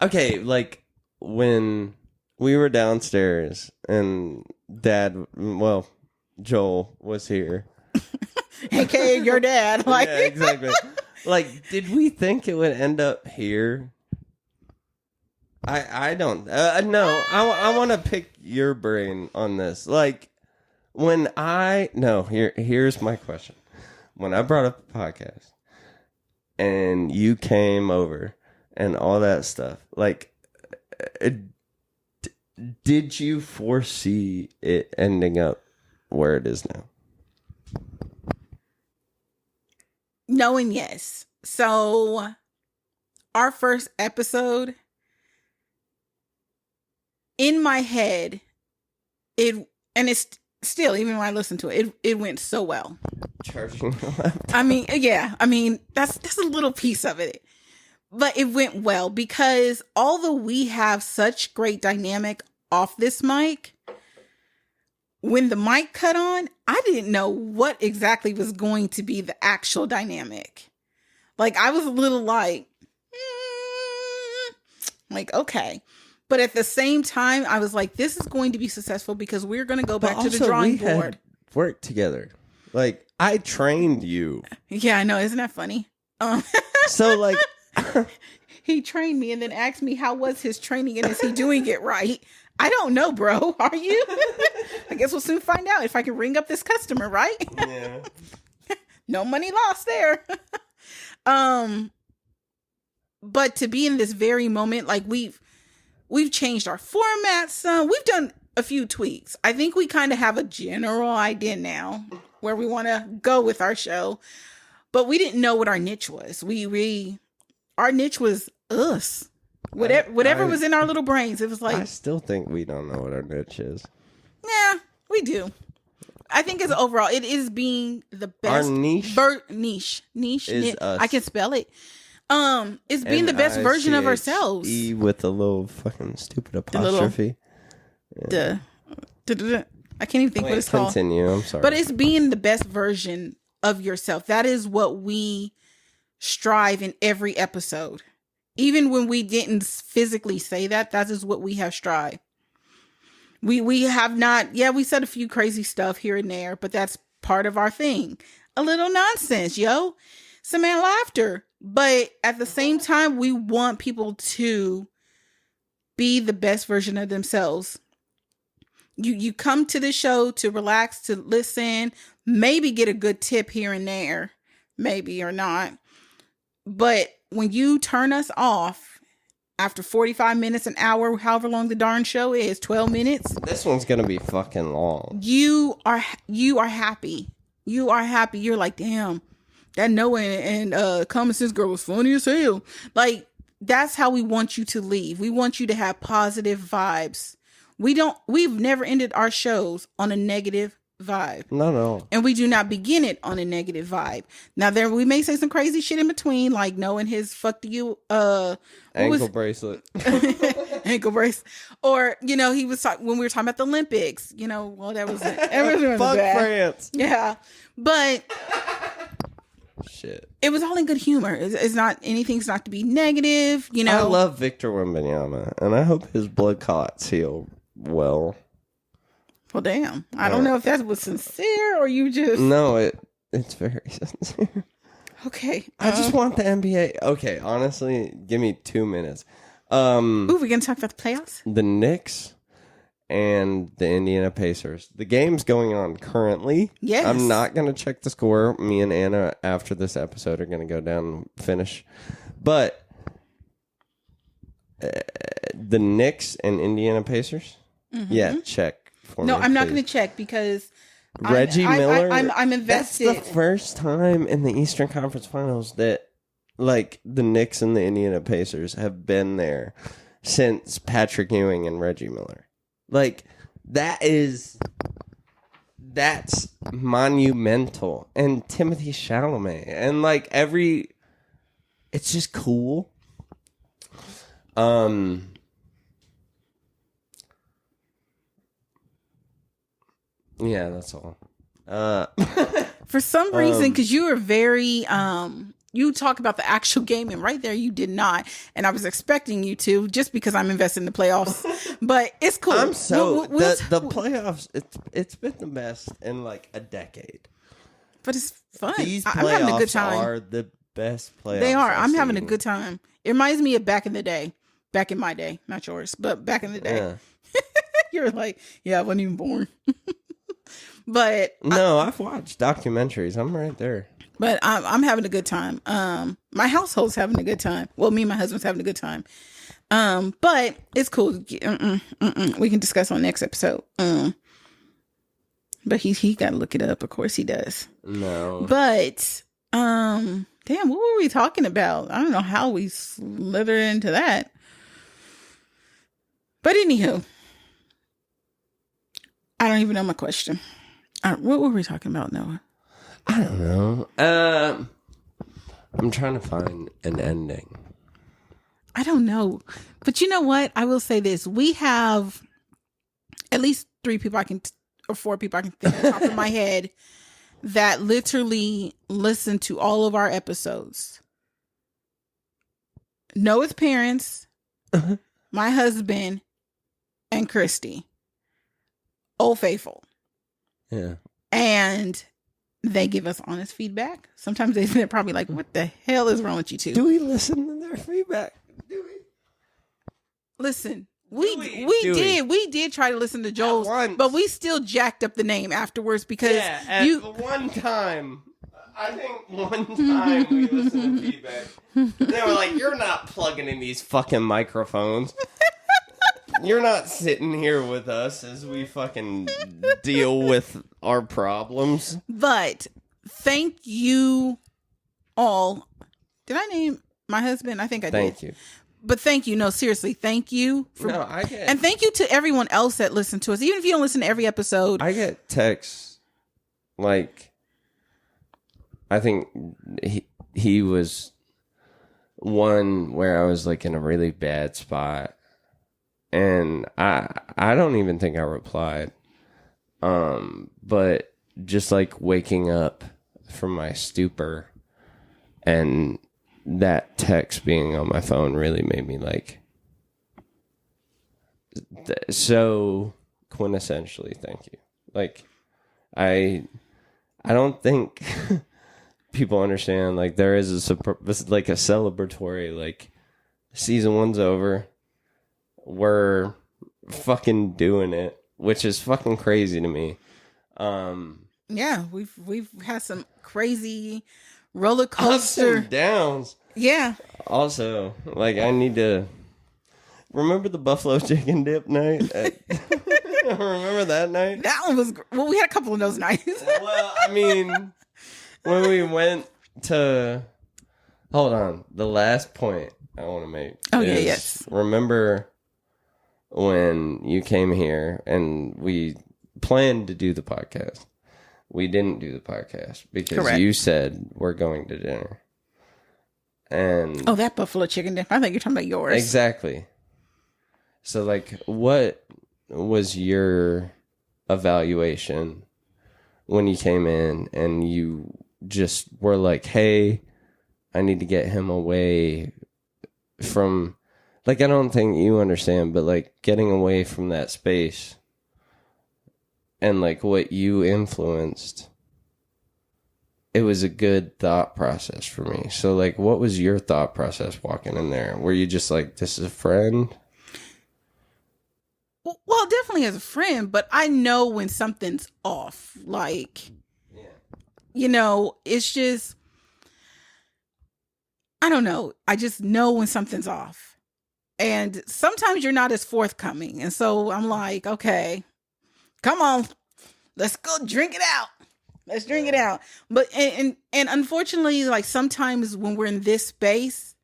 Okay, like when we were downstairs and Dad, well, Joel was here. AKA your dad. Like yeah, exactly. Like, did we think it would end up here? I don't. No, I want to pick your brain on this. Like, here's my question. When I brought up the podcast and you came over and all that stuff, like, did you foresee it ending up where it is now? No and yes. So our first episode, in my head, it's still, even when I listen to it went so well. Charging the laptop. I mean, yeah. I mean, that's a little piece of it. But it went well because although we have such great dynamic off this mic, when the mic cut on, I didn't know what exactly was going to be the actual dynamic. Like, I was a little like, okay. But at the same time, I was like, this is going to be successful because we're going to go back to the drawing board. Work together. Like, I trained you. Yeah, I know. Isn't that funny? So, like... He trained me and then asked me how was his training and is he doing it right? I don't know, bro. Are you? I guess we'll soon find out if I can ring up this customer, right? Yeah. No money lost there. But to be in this very moment, like we've changed our formats some. We've done a few tweaks. I think we kind of have a general idea now where we want to go with our show. But we didn't know what our niche was. Our niche was us. Whatever was in our little brains. It was like... I still think we don't know what our niche is. Yeah, we do. I think it's overall, it is being the best... Our niche? Niche. Is us. I can spell it. It's being the best version of ourselves. E with a little fucking stupid apostrophe. I can't even think what it's called. Continue, I'm sorry. But it's being the best version of yourself. That is what we strive in every episode. Even when we didn't physically say that is what we have strived. We have not, we said a few crazy stuff here and there, but that's part of our thing. A little nonsense, some laughter. But at the same time, we want people to be the best version of themselves. You come to the show to relax, to listen, maybe get a good tip here and there, maybe or not. But when you turn us off after 45 minutes, an hour, however long the darn show is, 12 minutes. This one's going to be fucking long. You are happy. You are happy. You're like, damn, that Noah and Common Sense Girl was funny as hell. Like, that's how we want you to leave. We want you to have positive vibes. We've never ended our shows on a negative vibe. No. And we do not begin it on a negative vibe. Now we may say some crazy shit in between, like knowing his fuck you ankle bracelet. Ankle brace. Or, he was when we were talking about the Olympics, well, that was it. Fuck France. Yeah. But shit. It was all in good humor. It's not, anything's not to be negative, I love Victor Wembanyama, and I hope his blood clots heal well. Well, damn. I don't know if that was sincere or you just... No, it's very sincere. Okay. I just want the NBA... Okay, honestly, give me 2 minutes. Ooh, we're going to talk about the playoffs? The Knicks and the Indiana Pacers. The game's going on currently. Yes. I'm not going to check the score. Me and Anna, after this episode, are going to go down and finish. But the Knicks and Indiana Pacers? Mm-hmm. Yeah, check. No, I'm not going to check because Reggie Miller. I'm invested. That's the first time in the Eastern Conference Finals that, like, the Knicks and the Indiana Pacers have been there since Patrick Ewing and Reggie Miller. Like, that's monumental. And Timothée Chalamet, and like it's just cool. Yeah, that's all. For some reason, because you were very, you talk about the actual game, and right there you did not. And I was expecting you to, just because I'm invested in the playoffs. But it's cool. I'm so the playoffs. It's been the best in like a decade. But it's fun. These playoffs I'm having a good time. Are the best playoffs. They are. I'm having a good time. It reminds me of back in the day. Back in my day, not yours, but back in the day. Yeah. You're like, yeah, I wasn't even born. But no, I've watched documentaries. I'm right there. But I'm having a good time. My household's having a good time. Well, me and my husband's having a good time. But it's cool. We can discuss on next episode. But he got to look it up. Of course he does. No. But damn, what were we talking about? I don't know how we slithered into that. But anywho, I don't even know my question. What were we talking about, Noah? I don't know. I'm trying to find an ending. I don't know. But you know what? I will say this. We have at least 3 people or 4 people I can think off the top of my head that literally listen to all of our episodes. Noah's parents, my husband, and Christy. Old Faithful. Yeah. And they give us honest feedback. Sometimes they're probably like, what the hell is wrong with you two? Do we listen to their feedback? Do we? Listen, we did try to listen to Joel's, but we still jacked up the name afterwards because one time, I think one time we listened to feedback. They were like, "You're not plugging in these fucking microphones. You're not sitting here with us as we fucking deal with our problems." But thank you all. Did I name my husband? I think I did. Thank you. But thank you. No, seriously, thank you. And thank you to everyone else that listened to us. Even if you don't listen to every episode. I get texts like, I think he was one where I was like in a really bad spot. And I don't even think I replied. But just like waking up from my stupor and that text being on my phone really made me like so quintessentially thank you. Like I don't think people understand like there is like a celebratory like season 1's over. We're fucking doing it, which is fucking crazy to me. Yeah, we've had some crazy roller coaster ups and downs. Yeah. Also, like I need to remember the buffalo chicken dip night. Remember that night? That one was well. We had a couple of those nights. Well, I mean, when we went to hold on, the last point I want to make. Yes. Remember when you came here and we planned to do the podcast? We didn't do the podcast because you said we're going to dinner. And that buffalo chicken dip. I think you're talking about yours. Exactly. So, like, what was your evaluation when you came in and you just were like, hey, I need to get him away from, like, I don't think you understand, but, like, getting away from that space and, like, what you influenced, it was a good thought process for me. So, like, what was your thought process walking in there? Were you just like, this is a friend? Well, definitely as a friend, but I know when something's off. Like, you know, it's just, I don't know. I just know when something's off. And sometimes you're not as forthcoming. And so I'm like, okay, come on, let's go drink it out. Let's drink it out. But, and unfortunately, like sometimes when we're in this space,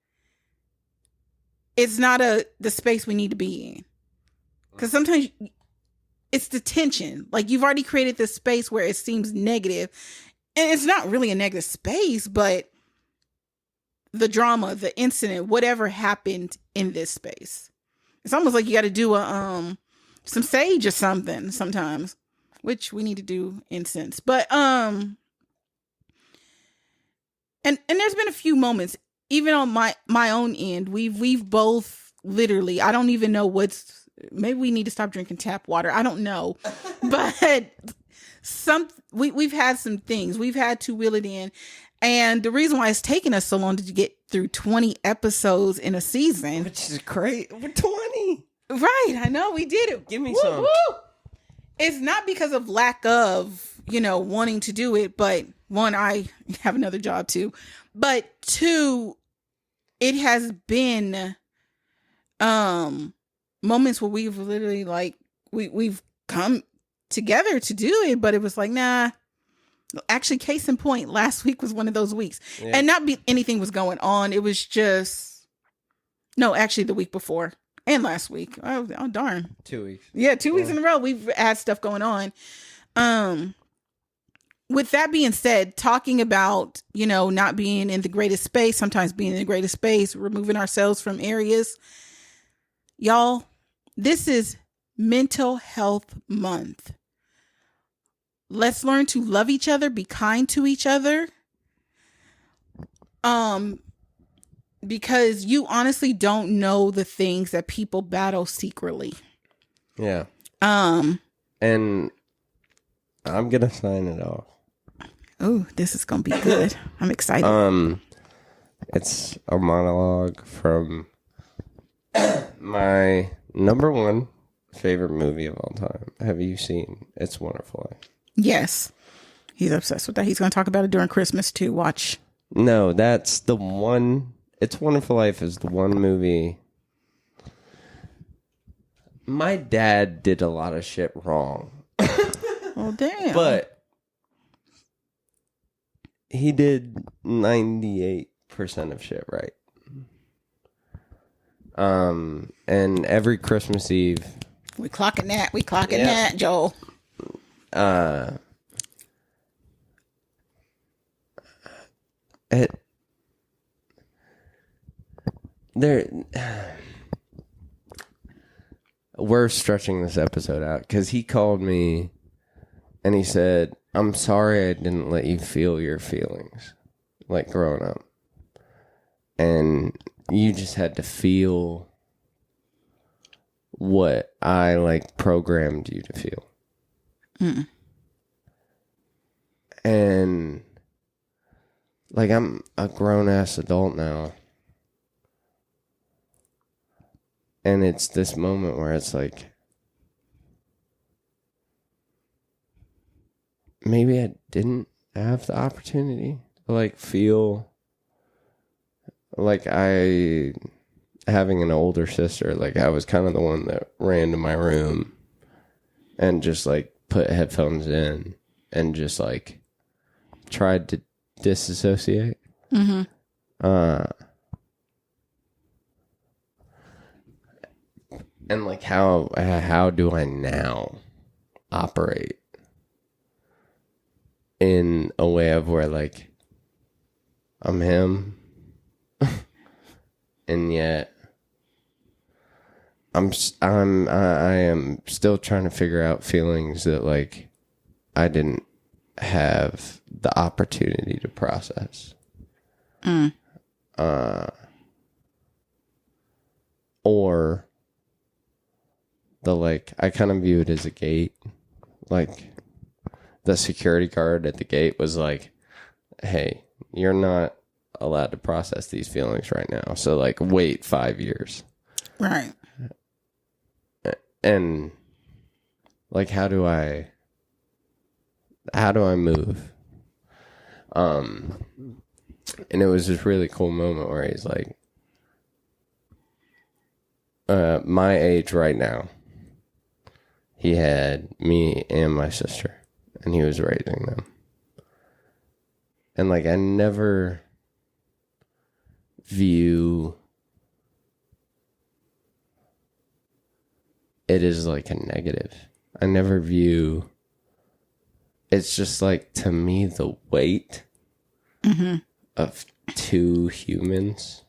it's not the space we need to be in. Because sometimes it's the tension. Like you've already created this space where it seems negative. And it's not really a negative space, but the drama, the incident, whatever happened in this space. It's almost like you got to do some sage or something sometimes, which we need to do incense. But and there's been a few moments, even on my own end, we've both literally, I don't even know maybe we need to stop drinking tap water. I don't know. But we've had some things. We've had to wheel it in. And the reason why it's taken us so long to get through 20 episodes in a season. Which is great. We're 20. Right. I know. We did it. Give me some. Woo. It's not because of lack of, wanting to do it. But one, I have another job too. But two, it has been moments where we've literally like we've come together to do it, but it was like, nah. Actually, case in point, last week was one of those weeks. Yeah. And not anything was going on. It was just no, actually the week before and last week. Oh darn. 2 weeks. Yeah, 2 weeks in a row we've had stuff going on. With that being said, talking about, not being in the greatest space, sometimes being in the greatest space, removing ourselves from areas. Y'all, this is Mental Health Month. Let's learn to love each other, be kind to each other. Because you honestly don't know the things that people battle secretly. Yeah. And I'm going to sign it off. Oh, this is going to be good. I'm excited. It's a monologue from my number one favorite movie of all time. Have you seen It's a Wonderful Life? Yes. He's obsessed with that. He's going to talk about it during Christmas too. Watch. No, that's the one. It's a Wonderful Life is the one movie. My dad did a lot of shit wrong. Oh, damn. But he did 98% of shit right. And every Christmas Eve. We clocking that, Joel. We're stretching this episode out because he called me and he said, "I'm sorry I didn't let you feel your feelings like growing up, and you just had to feel what I like programmed you to feel." And like, I'm a grown-ass adult now. And it's this moment where it's like, maybe I didn't have the opportunity to like feel like having an older sister, like I was kind of the one that ran to my room and just like put headphones in and just like tried to disassociate. Mm-hmm. And like how do I now operate in a way of where like I'm him and yet I am still trying to figure out feelings that like I didn't have the opportunity to process. Or the like, I kind of view it as a gate. Like the security guard at the gate was like, "Hey, you're not allowed to process these feelings right now. So like wait 5 years." Right. And like, how do I move? And it was this really cool moment where he's like, my age right now, he had me and my sister, and he was raising them. And like, I never view it as like a negative. I never view, it's just like, to me, the weight of two humans.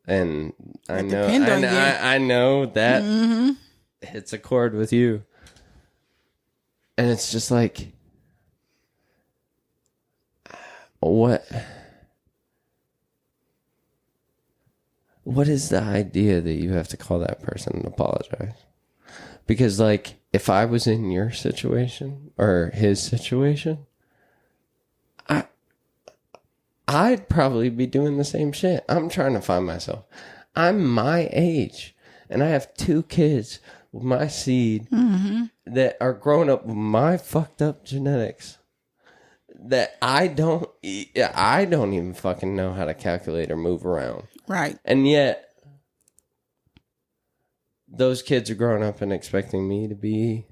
And I know that hits a chord with you. And it's just like, what is the idea that you have to call that person and apologize? Because like, if I was in your situation or his situation, I'd probably be doing the same shit. I'm trying to find myself. I'm my age, and I have 2 kids with my seed that are growing up with my fucked up genetics that I don't even fucking know how to calculate or move around. Right. And yet, those kids are growing up and expecting me to be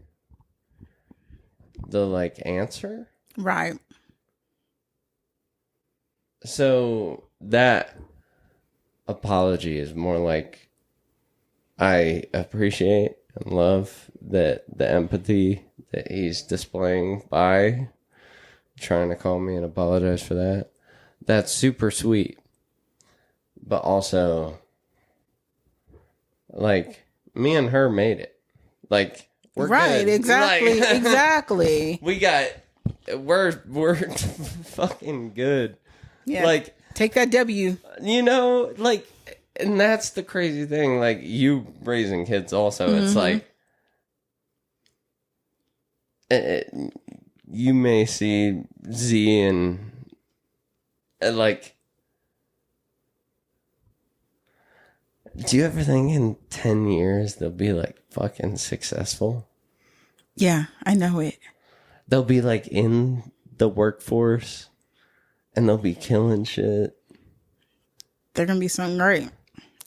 the like answer. Right. So that apology is more like I appreciate and love that the empathy that he's displaying by trying to call me and apologize for that. That's super sweet. But also, like, me and her made it. Like, we're right, good. exactly, Like, exactly. we're fucking good. Yeah, like, take that W. You know, like, and that's the crazy thing. Like, you raising kids also, it's like, you may see Z and like, do you ever think in 10 years they'll be like fucking successful? Yeah, I know it. They'll be like in the workforce and they'll be killing shit. They're gonna be something great.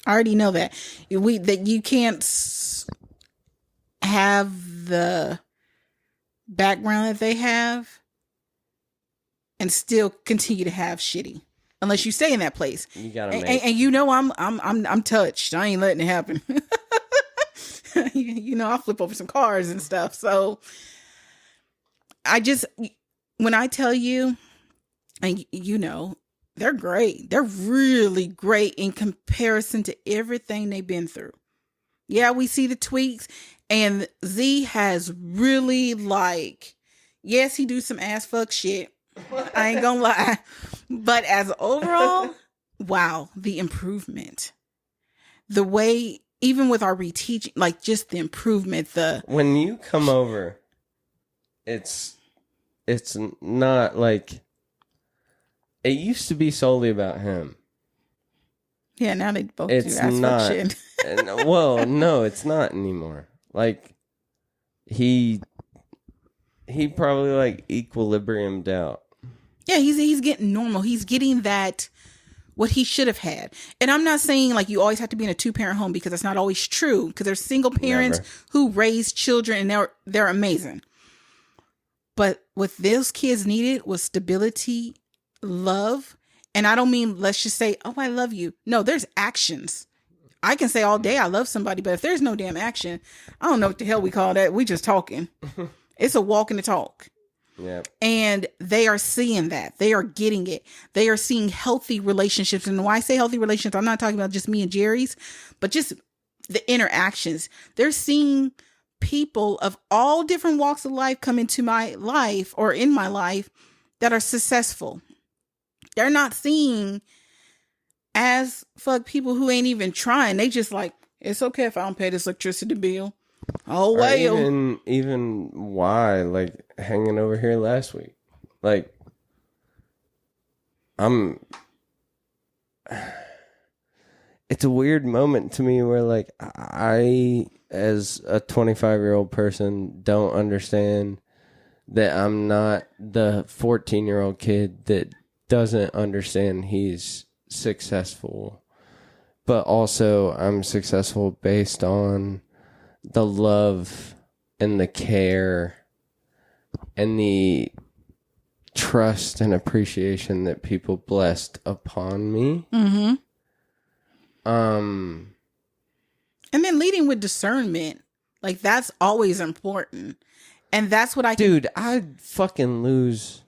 I already know that. That you can't have the background that they have and still continue to have shitty unless you stay in that place. You gotta and you know I'm touched. I ain't letting it happen. You know, I'll flip over some cars and stuff. So when I tell you, and you know, they're great. They're really great in comparison to everything they've been through. Yeah, we see the tweaks, and Z has really like, yes, he do some ass fuck shit. I ain't gonna lie. But as overall, wow, the improvement. The way, even with our reteaching, like just the improvement, when you come over, it's not like, it used to be solely about him. Yeah, now they both it's do ass fuck shit. Well, no, it's not anymore. Like, he probably like equilibriumed out. Yeah, he's getting normal. He's getting that, what he should have had. And I'm not saying like you always have to be in a 2-parent home, because that's not always true. Because there's single parents who raise children and they're amazing. But what those kids needed was stability, love. And I don't mean, let's just say, oh, I love you. No, there's actions. I can say all day I love somebody, but if there's no damn action, I don't know what the hell we call that. We just talking. It's a walk and a talk. Yeah. And they are seeing that. They are getting it. They are seeing healthy relationships. And when I say healthy relationships, I'm not talking about just me and Jerry's, but just the interactions. They're seeing people of all different walks of life come into my life or in my life that are successful. They're not seeing as fuck people who ain't even trying. They just like, it's okay if I don't pay this electricity bill. Oh, well. Even why, like, hanging over here last week. Like, it's a weird moment to me where, like, I, as a 25-year-old person, don't understand that I'm not the 14-year-old kid that doesn't understand he's successful. But also, I'm successful based on the love and the care and the trust and appreciation that people blessed upon me. Mm-hmm. And then leading with discernment. Like, that's always important. And that's what Dude, I'd fucking lose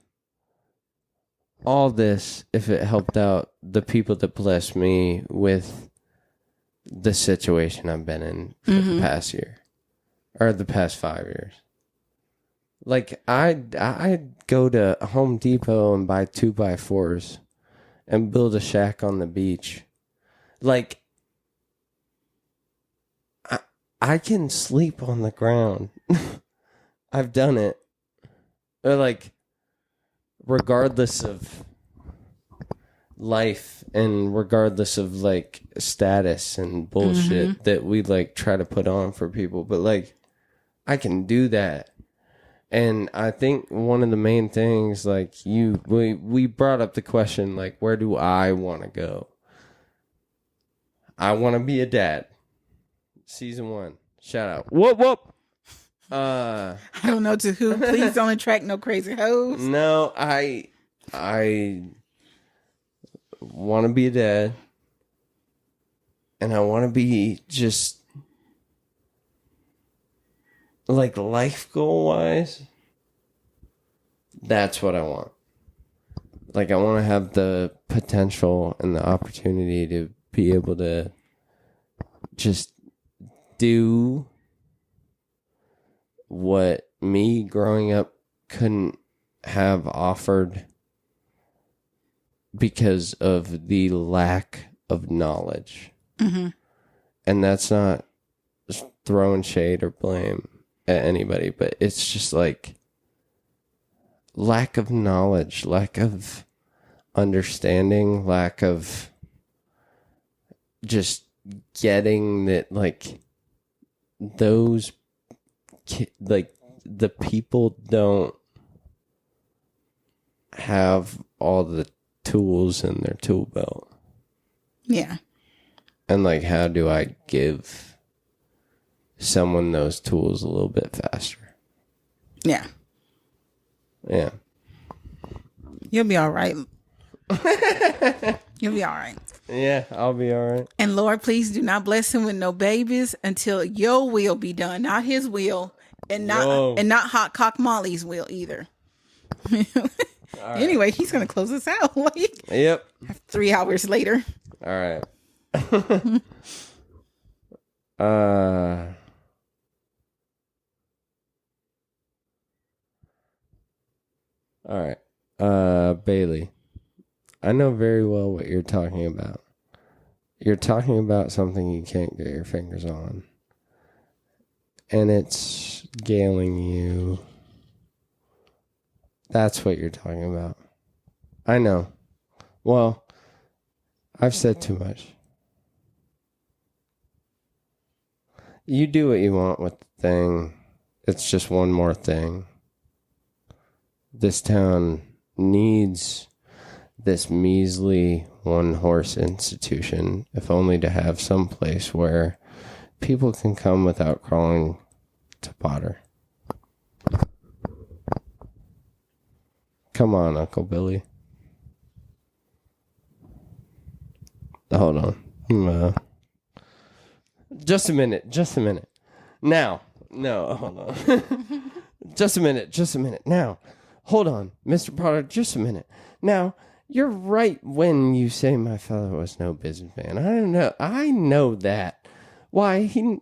all this if it helped out the people that blessed me with the situation I've been in for the past year or the past 5 years. Like, I'd go to Home Depot and buy 2x4s and build a shack on the beach. Like, I can sleep on the ground. I've done it. Or like, regardless of life and regardless of like status and bullshit that we like try to put on for people, but like, I can do that. And I think one of the main things, like, we brought up the question, like, where do I want to go? I want to be a dad. Season 1. Shout out. Whoop, whoop. I don't know to who. Please don't attract no crazy hoes. No, I want to be a dad. And I want to be just like life goal wise. That's what I want. Like I want to have the potential and the opportunity to be able to just do what me growing up couldn't have offered because of the lack of knowledge. Mm-hmm. And that's not throwing shade or blame at anybody, but it's just like lack of knowledge, lack of understanding, lack of just getting that, like, those, like, the people don't have all the tools in their tool belt. Yeah. And, like, how do I give someone those tools a little bit faster? Yeah. Yeah. You'll be all right. You'll be all right. Yeah, I'll be all right. And Lord, please do not bless him with no babies until your will be done, not his will, and not Hot Cock Molly's will either. Right. Anyway, he's gonna close us out. Like, yep. 3 hours later. All right. All right. Bailey, I know very well what you're talking about. You're talking about something you can't get your fingers on. And it's galing you. That's what you're talking about. I know. Well, I've said too much. You do what you want with the thing. It's just one more thing. This town needs this measly one-horse institution, if only to have some place where people can come without crawling to Potter. Come on, Uncle Billy. Hold on. Just a minute. Now. No, hold on. Just a minute. Now. Hold on, Mr. Potter, just a minute. Now, you're right when you say my father was no businessman. I know that. Why, he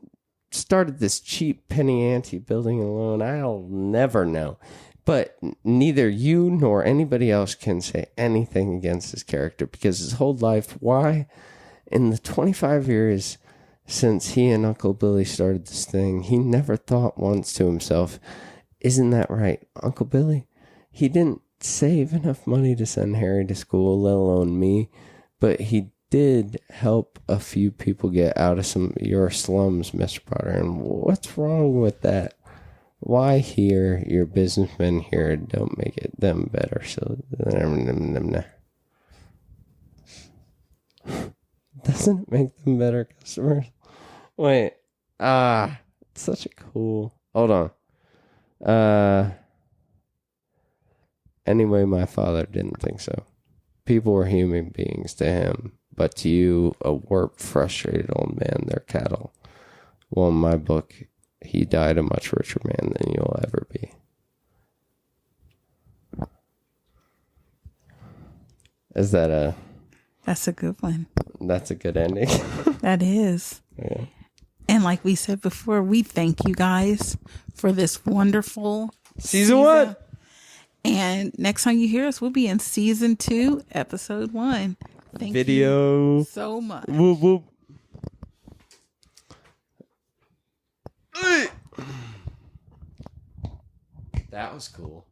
started this cheap penny ante building alone. I'll never know. But neither you nor anybody else can say anything against his character, because his whole life, why, in the 25 years since he and Uncle Billy started this thing, he never thought once to himself, isn't that right, Uncle Billy? He didn't save enough money to send Harry to school, let alone me, but he did help a few people get out of some your slums, Mr. Potter. And what's wrong with that? Why here, your businessmen here don't make it them better? So, doesn't it make them better customers? Wait, it's such a cool. Hold on. Anyway, my father didn't think so. People were human beings to him, but to you, a warped, frustrated old man, they're cattle. Well, in my book, he died a much richer man than you'll ever be. Is that a... That's a good one. That's a good ending. That is. Yeah. And like we said before, we thank you guys for this wonderful Season 1. And next time you hear us, we'll be in Season 2, Episode 1. Thank you so much. Whoop, whoop. That was cool.